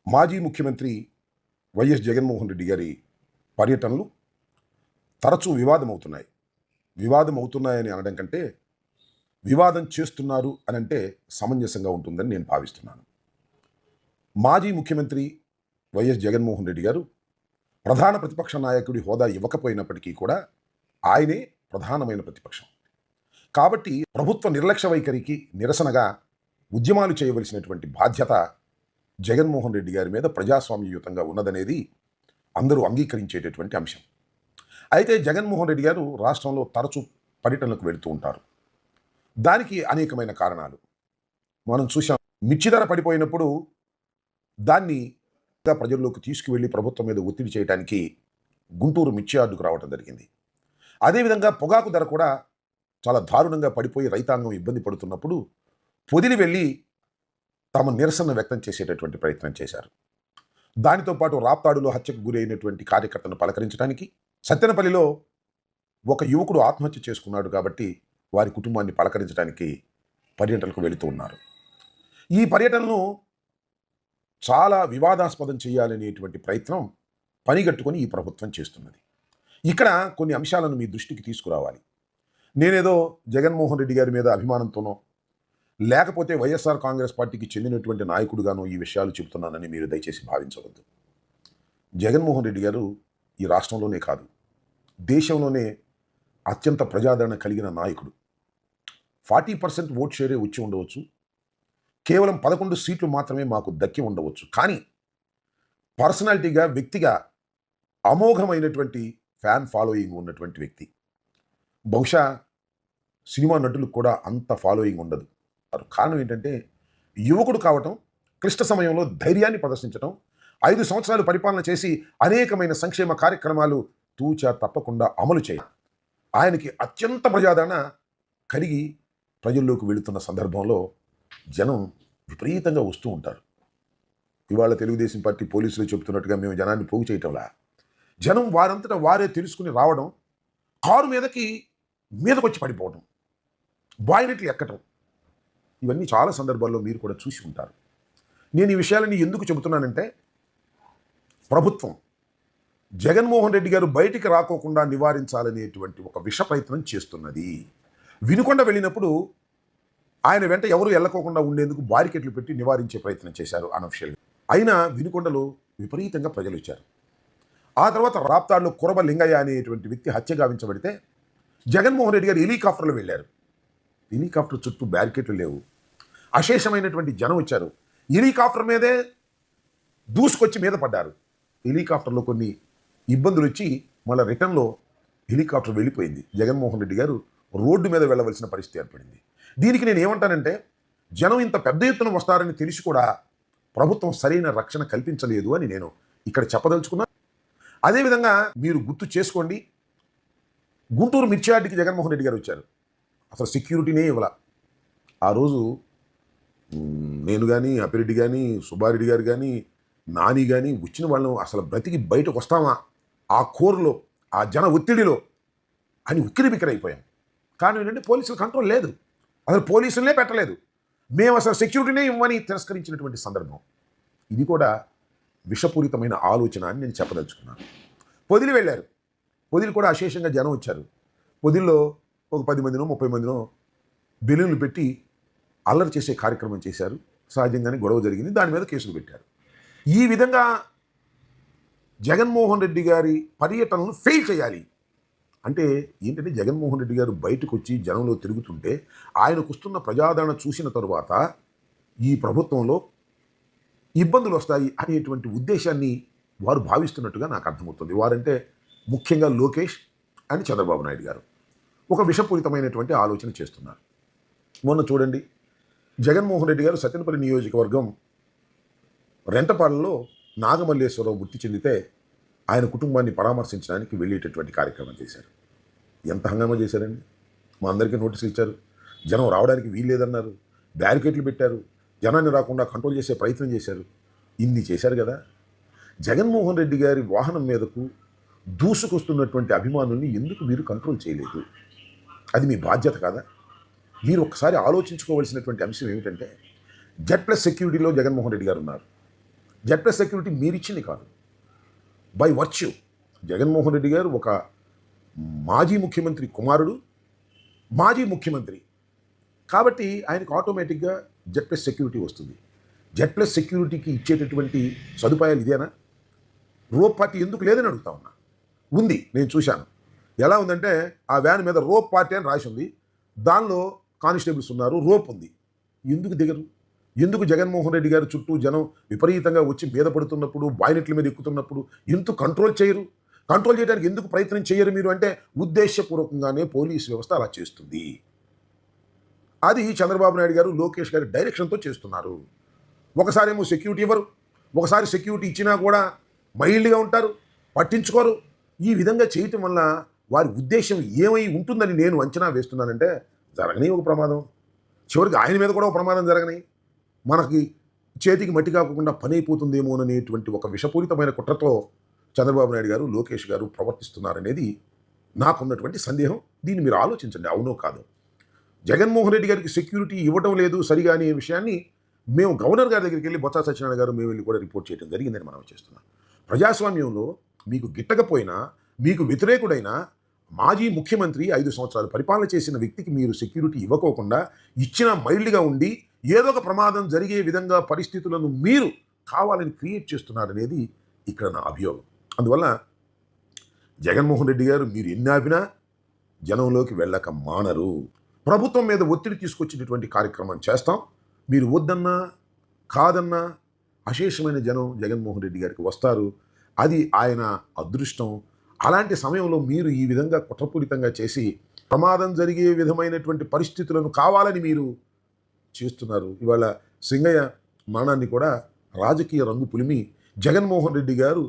మాజీ ముఖ్యమంత్రి వైఎస్ జగన్మోహన్ రెడ్డి గారి పర్యటనలు తరచూ వివాదమవుతున్నాయి. వివాదమవుతున్నాయని అనడం కంటే వివాదం చేస్తున్నారు అని అంటే సమంజసంగా ఉంటుందని నేను భావిస్తున్నాను. మాజీ ముఖ్యమంత్రి వైఎస్ జగన్మోహన్ రెడ్డి గారు ప్రధాన ప్రతిపక్ష నాయకుడి హోదా ఇవ్వకపోయినప్పటికీ కూడా ఆయనే ప్రధానమైన ప్రతిపక్షం. కాబట్టి ప్రభుత్వ నిర్లక్ష్య వైఖరికి నిరసనగా ఉద్యమాలు చేయవలసినటువంటి బాధ్యత జగన్మోహన్ రెడ్డి గారి మీద ప్రజాస్వామ్యయుతంగా ఉన్నదనేది అందరూ అంగీకరించేటటువంటి అంశం. అయితే జగన్మోహన్ రెడ్డి గారు రాష్ట్రంలో తరచూ పర్యటనలకు వెళుతూ ఉంటారు. దానికి అనేకమైన కారణాలు మనం చూసాం. మిర్చి ధర పడిపోయినప్పుడు దాన్ని ప్రజల్లోకి తీసుకువెళ్ళి ప్రభుత్వం మీద ఒత్తిడి చేయడానికి గుంటూరు మిర్చి యార్డుకు రావడం జరిగింది. అదేవిధంగా పొగాకు ధర కూడా చాలా దారుణంగా పడిపోయి రైతాంగం ఇబ్బంది పడుతున్నప్పుడు పొదిలి వెళ్ళి తమ నిరసన వ్యక్తం చేసేటటువంటి ప్రయత్నం చేశారు. దానితో పాటు రాప్తాడులో హత్యకు గురి అయినటువంటి కార్యకర్తను పలకరించడానికి సత్తెనపల్లిలో ఒక యువకుడు ఆత్మహత్య చేసుకున్నాడు కాబట్టి వారి కుటుంబాన్ని పలకరించడానికి పర్యటనకు వెళుతూ ఉన్నారు. ఈ పర్యటనను చాలా వివాదాస్పదం చేయాలనేటువంటి ప్రయత్నం పనిగట్టుకొని ఈ ప్రభుత్వం చేస్తున్నది. ఇక్కడ కొన్ని అంశాలను మీ దృష్టికి తీసుకురావాలి. నేనేదో జగన్మోహన్ రెడ్డి గారి మీద అభిమానంతోనో లేకపోతే వైఎస్ఆర్ కాంగ్రెస్ పార్టీకి చెందినటువంటి నాయకుడుగానో ఈ విషయాలు చెబుతున్నానని మీరు దయచేసి భావించవద్దు. జగన్మోహన్ రెడ్డి గారు ఈ రాష్ట్రంలోనే కాదు, దేశంలోనే అత్యంత ప్రజాదరణ కలిగిన నాయకుడు. 40% ఓట్ షేరే వచ్చి ఉండవచ్చు, కేవలం 11 సీట్లు మాత్రమే మాకు దక్కి ఉండవచ్చు. కానీ పర్సనాలిటీగా, వ్యక్తిగా అమోఘమైనటువంటి ఫ్యాన్ ఫాలోయింగ్ ఉన్నటువంటి వ్యక్తి. బహుశా సినిమా నటులకు కూడా అంత ఫాలోయింగ్ ఉండదు. కారణం ఏంటంటే యువకుడు కావటం, క్లిష్ట సమయంలో ధైర్యాన్ని ప్రదర్శించడం, 5 సంవత్సరాలు పరిపాలన చేసి అనేకమైన సంక్షేమ కార్యక్రమాలు తూచా తప్పకుండా అమలు చేయడం, ఆయనకి అత్యంత ప్రజాదరణ కలిగి ప్రజల్లోకి వెళుతున్న సందర్భంలో జనం విపరీతంగా వస్తూ ఉంటారు. ఇవాళ తెలుగుదేశం పార్టీ పోలీసులు చెబుతున్నట్టుగా మేము జనాన్ని పోగు చేయటంలా, జనం వారంతటా వారే తెలుసుకుని రావడం, కారు మీదకొచ్చి పడిపోవడం, బాయినెట్లు ఎక్కటం, ఇవన్నీ చాలా సందర్భాల్లో మీరు కూడా చూసి ఉంటారు. నేను ఈ విషయాలని ఎందుకు చెబుతున్నానంటే, ప్రభుత్వం జగన్మోహన్ రెడ్డి గారు బయటికి రాకోకుండా నివారించాలనేటువంటి ఒక విష ప్రయత్నం చేస్తున్నది. వినుకొండ వెళ్ళినప్పుడు ఆయన వెంట ఎవరు వెళ్ళకోకుండా ఉండేందుకు బారికెట్లు పెట్టి నివారించే ప్రయత్నం చేశారు అనఫిషియల్గా. అయినా వినుకొండలో విపరీతంగా ప్రజలు వచ్చారు. ఆ తర్వాత రాప్తాడులో కురబ లింగయ్య అనేటువంటి వ్యక్తి హత్య గావించబడితే జగన్మోహన్ రెడ్డి గారు హెలికాప్టర్లో వెళ్ళారు. హెలికాప్టర్ చుట్టూ బ్యారికేట్లు లేవు, అశేషమైనటువంటి జనం వచ్చారు. హెలికాప్టర్ మీదే దూసుకొచ్చి మీద పడ్డారు. హెలికాప్టర్లో కొన్ని ఇబ్బందులు వచ్చి మళ్ళీ రిటర్న్లో హెలికాప్టర్ వెళ్ళిపోయింది. జగన్మోహన్ రెడ్డి గారు రోడ్డు మీద వెళ్ళవలసిన పరిస్థితి ఏర్పడింది. దీనికి నేను ఏమంటానంటే, జనం ఇంత పెద్ద ఎత్తున వస్తారని తెలిసి కూడా ప్రభుత్వం సరైన రక్షణ కల్పించలేదు అని నేను ఇక్కడ చెప్పదలుచుకున్నా. అదేవిధంగా మీరు గుర్తు చేసుకోండి, గుంటూరు మిర్చి యార్డుకి జగన్మోహన్ రెడ్డి గారు వచ్చారు. అసలు సెక్యూరిటీనే ఇవ్వాల. ఆ రోజు నేను కానీ, అప్పిరెడ్డి కానీ, సుబ్బారెడ్డి గారు కానీ, నాని కానీ వచ్చిన వాళ్ళం అసలు బ్రతికి బయటకు వస్తామా ఆ కోరులో, ఆ జన ఒత్తిడిలో అని ఉక్కిరిబిక్కిరైపోయాం. కానీ ఏంటంటే పోలీసుల కంట్రోల్ లేదు, అసలు పోలీసులనే పెట్టలేదు. మేము అసలు సెక్యూరిటీనే ఇవ్వని తిరస్కరించినటువంటి సందర్భం. ఇది కూడా విషపూరితమైన ఆలోచన అని నేను చెప్పదలుచుకున్నాను. పొదిలి వెళ్ళారు. పొదిలి కూడా అశేషంగా జనం వచ్చారు. పొదిల్లో ఒక 10 మందినో 30 మందినో బెలూన్లు పెట్టి అల్లరి చేసే కార్యక్రమం చేశారు. సహజంగానే గొడవ జరిగింది, దాని మీద కేసులు పెట్టారు. ఈ విధంగా జగన్మోహన్ రెడ్డి గారి పర్యటనను ఫెయిల్ చేయాలి అంటే ఏంటంటే, జగన్మోహన్ రెడ్డి గారు బయటకు వచ్చి జనంలో తిరుగుతుంటే ఆయనకు వస్తున్న ప్రజాదరణ చూసిన తరువాత ఈ ప్రభుత్వంలో ఇబ్బందులు వస్తాయి అనేటువంటి ఉద్దేశాన్ని వారు భావిస్తున్నట్టుగా నాకు అర్థమవుతుంది. వారంటే ముఖ్యంగా లోకేష్ అండ్ చంద్రబాబు నాయుడు గారు ఒక విషపూరితమైనటువంటి ఆలోచన చేస్తున్నారు. మొన్న చూడండి, జగన్మోహన్ రెడ్డి గారు సత్తెనపల్లి నియోజకవర్గం రెంటపాలెంలో నాగమల్లేశ్వరరావు మృతి చెందితే ఆయన కుటుంబాన్ని పరామర్శించడానికి వెళ్ళేటటువంటి కార్యక్రమం చేశారు. ఎంత హంగామా చేశారండి. మా అందరికీ నోటీసులు ఇచ్చారు, జనం రావడానికి వీల్లేదన్నారు, బ్యారికేట్లు పెట్టారు, జనాన్ని రాకుండా కంట్రోల్ చేసే ప్రయత్నం చేశారు. ఇన్ని చేశారు కదా. జగన్మోహన్ రెడ్డి గారి వాహనం మీదకు దూసుకొస్తున్నటువంటి అభిమానుల్ని ఎందుకు మీరు కంట్రోల్ చేయలేదు? అది మీ బాధ్యత కాదా? మీరు ఒకసారి ఆలోచించుకోవాల్సినటువంటి అంశం ఏమిటంటే, జెడ్ ప్లస్ సెక్యూరిటీలో జగన్మోహన్ రెడ్డి గారు ఉన్నారు. జెడ్ ప్లస్ సెక్యూరిటీ మీరిచ్చింది కాదు, బై వర్చ్యూ జగన్మోహన్ రెడ్డి గారు ఒక మాజీ ముఖ్యమంత్రి కుమారుడు, మాజీ ముఖ్యమంత్రి కాబట్టి ఆయనకు ఆటోమేటిక్గా జెడ్ ప్లస్ సెక్యూరిటీ వస్తుంది. జెడ్ ప్లస్ సెక్యూరిటీకి ఇచ్చేటటువంటి సదుపాయాలు ఇదేనా? రోప్ పార్టీ ఎందుకు లేదని అడుగుతా ఉన్నా. ఉంది, నేను చూశాను. ఎలా ఉందంటే ఆ వ్యాన్ మీద రోప్ పార్టీ అని రాసి ఉంది, దానిలో కానిస్టేబుల్స్ ఉన్నారు, రోప్ ఉంది. ఎందుకు దిగరు? ఎందుకు జగన్మోహన్ రెడ్డి గారి చుట్టూ జనం విపరీతంగా వచ్చి మీద పడుతున్నప్పుడు, బాయినెట్ల మీద ఎక్కుతున్నప్పుడు ఎందుకు కంట్రోల్ చేయరు? కంట్రోల్ చేయడానికి ఎందుకు ప్రయత్నం చేయరు మీరు అంటే ఉద్దేశపూర్వకంగానే పోలీసు వ్యవస్థ అలా చేస్తుంది. అది చంద్రబాబు నాయుడు గారు, లోకేష్ గారి డైరెక్షన్తో చేస్తున్నారు. ఒకసారేమో సెక్యూరిటీ ఇవ్వరు, ఒకసారి సెక్యూరిటీ ఇచ్చినా కూడా మైల్డ్గా ఉంటారు, పట్టించుకోరు. ఈ విధంగా చేయటం వల్ల వారి ఉద్దేశం ఏమై ఉంటుందని నేను అంచనా వేస్తున్నానంటే జరగని ఒక ప్రమాదం, చివరికి ఆయన మీద కూడా ఒక ప్రమాదం జరగని, మనకి చేతికి మట్టి కాకుండా పని అయిపోతుందేమోననేటువంటి ఒక విషపూరితమైన కుట్రతో చంద్రబాబు నాయుడు గారు, లోకేష్ గారు ప్రవర్తిస్తున్నారనేది నాకున్నటువంటి సందేహం. దీన్ని మీరు ఆలోచించండి, అవునో కాదు. జగన్మోహన్ రెడ్డి గారికి సెక్యూరిటీ ఇవ్వటం లేదు సరిగా అనే విషయాన్ని మేము గవర్నర్ గారి దగ్గరికి వెళ్ళి బొత్స సత్యనారాయణ గారు మేము వెళ్ళి కూడా రిపోర్ట్ చేయడం జరిగిందని మనం చేస్తున్నాం. ప్రజాస్వామ్యంలో మీకు గిట్టకపోయినా, మీకు వ్యతిరేకుడైనా మాజీ ముఖ్యమంత్రి 5 సంవత్సరాలు పరిపాలన చేసిన వ్యక్తికి మీరు సెక్యూరిటీ ఇవ్వకోకుండా ఇచ్చిన మైల్డ్గా ఉండి ఏదో ఒక ప్రమాదం జరిగే విధంగా పరిస్థితులను మీరు కావాలని క్రియేట్ చేస్తున్నారనేది ఇక్కడ నా అభియోగం. అందువల్ల జగన్మోహన్ రెడ్డి గారు మీరు ఎన్ని ఆపినా జనంలోకి వెళ్ళక మానరు. ప్రభుత్వం మీద ఒత్తిడి తీసుకొచ్చేటటువంటి కార్యక్రమం చేస్తాం. మీరు వద్దన్నా కాదన్నా అశేషమైన జనం జగన్మోహన్ రెడ్డి గారికి వస్తారు. అది ఆయన అదృష్టం. అలాంటి సమయంలో మీరు ఈ విధంగా కుట్రపూరితంగా చేసి ప్రమాదం జరిగే విధమైనటువంటి పరిస్థితులను కావాలని మీరు చేస్తున్నారు. ఇవాళ సింగయ్య మరణాన్ని కూడా రాజకీయ రంగు పులిమి జగన్మోహన్ రెడ్డి గారు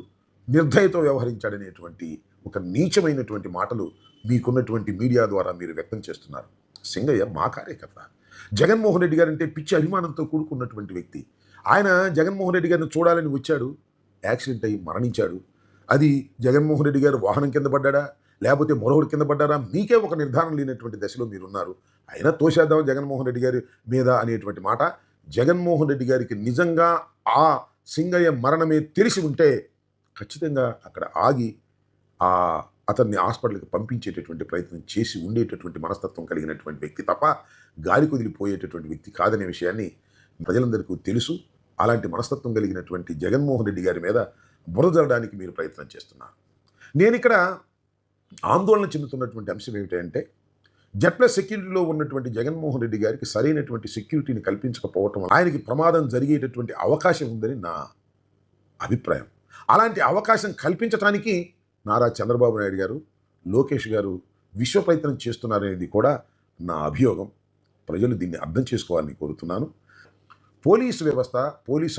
నిర్దయతో వ్యవహరించాడనేటువంటి ఒక నీచమైనటువంటి మాటలు మీకున్నటువంటి మీడియా ద్వారా మీరు వ్యక్తం చేస్తున్నారు. సింగయ్య మా కార్యకర్త. జగన్మోహన్ రెడ్డి గారు అంటే పిచ్చి అభిమానంతో కూడుకున్నటువంటి వ్యక్తి. ఆయన జగన్మోహన్ రెడ్డి గారిని చూడాలని వచ్చాడు, యాక్సిడెంట్ అయ్యి మరణించాడు. అది జగన్మోహన్ రెడ్డి గారు వాహనం కింద పడ్డాడా లేకపోతే మరొకటి కింద పడ్డారా మీకే ఒక నిర్ధారణ లేనటువంటి దశలో మీరున్నారు. అయినా తోసేద్దాం జగన్మోహన్ రెడ్డి గారి మీద అనేటువంటి మాట. జగన్మోహన్ రెడ్డి గారికి నిజంగా ఆ సింగయ్య మరణమే తెలిసి ఉంటే ఖచ్చితంగా అక్కడ ఆగి అతన్ని హాస్పిటల్కి పంపించేటటువంటి ప్రయత్నం చేసి ఉండేటటువంటి మనస్తత్వం కలిగినటువంటి వ్యక్తి తప్ప గాలి కుదిలిపోయేటటువంటి వ్యక్తి కాదనే విషయాన్ని ప్రజలందరికీ తెలుసు. అలాంటి మనస్తత్వం కలిగినటువంటి జగన్మోహన్ రెడ్డి గారి మీద బురదలడానికి మీరు ప్రయత్నం చేస్తున్నారు. నేను ఇక్కడ ఆందోళన చెందుతున్నటువంటి అంశం ఏమిటంటే జెడ్ ప్లస్ సెక్యూరిటీలో ఉన్నటువంటి జగన్మోహన్ రెడ్డి గారికి సరైనటువంటి సెక్యూరిటీని కల్పించకపోవటం ఆయనకి ప్రమాదం జరిగేటటువంటి అవకాశం ఉందని నా అభిప్రాయం. అలాంటి అవకాశం కల్పించడానికి నారా చంద్రబాబు నాయుడు గారు, లోకేష్ గారు విశ్వ ప్రయత్నం చేస్తున్నారనేది కూడా నా అభియోగం. ప్రజలు దీన్ని అర్థం చేసుకోవాలని కోరుతున్నాను. పోలీసు వ్యవస్థ, పోలీసు